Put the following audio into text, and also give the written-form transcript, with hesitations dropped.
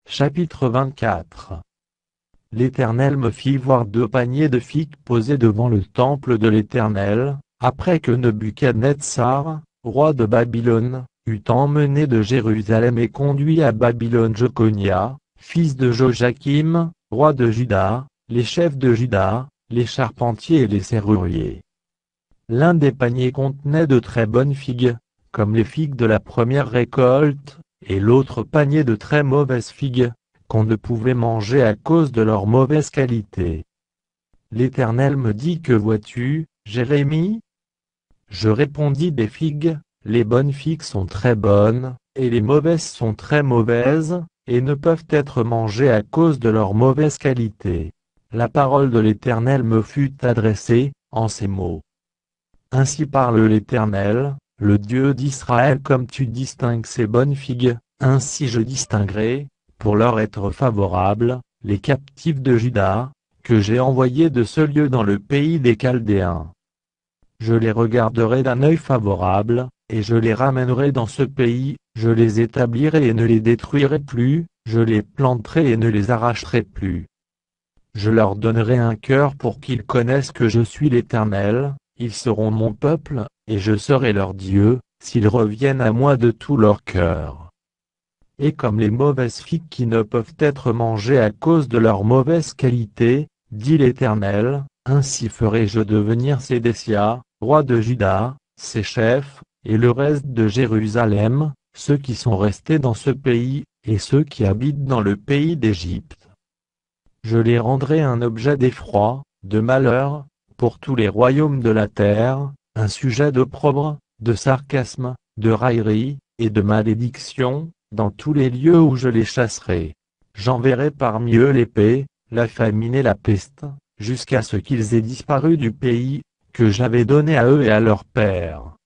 Chapitre 24. L'Éternel me fit voir 2 paniers de figues posés devant le temple de l'Éternel, après que Nebuchadnezzar, roi de Babylone, eut emmené de Jérusalem et conduit à Babylone Jeconia, fils de Joachim, roi de Juda, les chefs de Juda, les charpentiers et les serruriers. L'un des paniers contenait de très bonnes figues, comme les figues de la première récolte, et l'autre panier de très mauvaises figues, qu'on ne pouvait manger à cause de leur mauvaise qualité. L'Éternel me dit: Que vois-tu, Jérémie? Je répondis: Des figues, les bonnes figues sont très bonnes, et les mauvaises sont très mauvaises, et ne peuvent être mangées à cause de leur mauvaise qualité. La parole de l'Éternel me fut adressée, en ces mots. Ainsi parle l'Éternel, le Dieu d'Israël: Comme tu distingues ces bonnes figues, ainsi je distinguerai, pour leur être favorable, les captifs de Juda, que j'ai envoyés de ce lieu dans le pays des Chaldéens. Je les regarderai d'un œil favorable, et je les ramènerai dans ce pays, je les établirai et ne les détruirai plus, je les planterai et ne les arracherai plus. Je leur donnerai un cœur pour qu'ils connaissent que je suis l'Éternel, ils seront mon peuple, et je serai leur Dieu, s'ils reviennent à moi de tout leur cœur. Et comme les mauvaises figues qui ne peuvent être mangées à cause de leur mauvaise qualité, dit l'Éternel, ainsi ferai-je devenir Sédécia, roi de Juda, ses chefs, et le reste de Jérusalem, ceux qui sont restés dans ce pays, et ceux qui habitent dans le pays d'Égypte. Je les rendrai un objet d'effroi, de malheur, pour tous les royaumes de la terre, un sujet d'opprobre, de sarcasme, de raillerie, et de malédiction, dans tous les lieux où je les chasserai. J'enverrai parmi eux l'épée, la famine et la peste, jusqu'à ce qu'ils aient disparu du pays, que j'avais donné à eux et à leurs pères.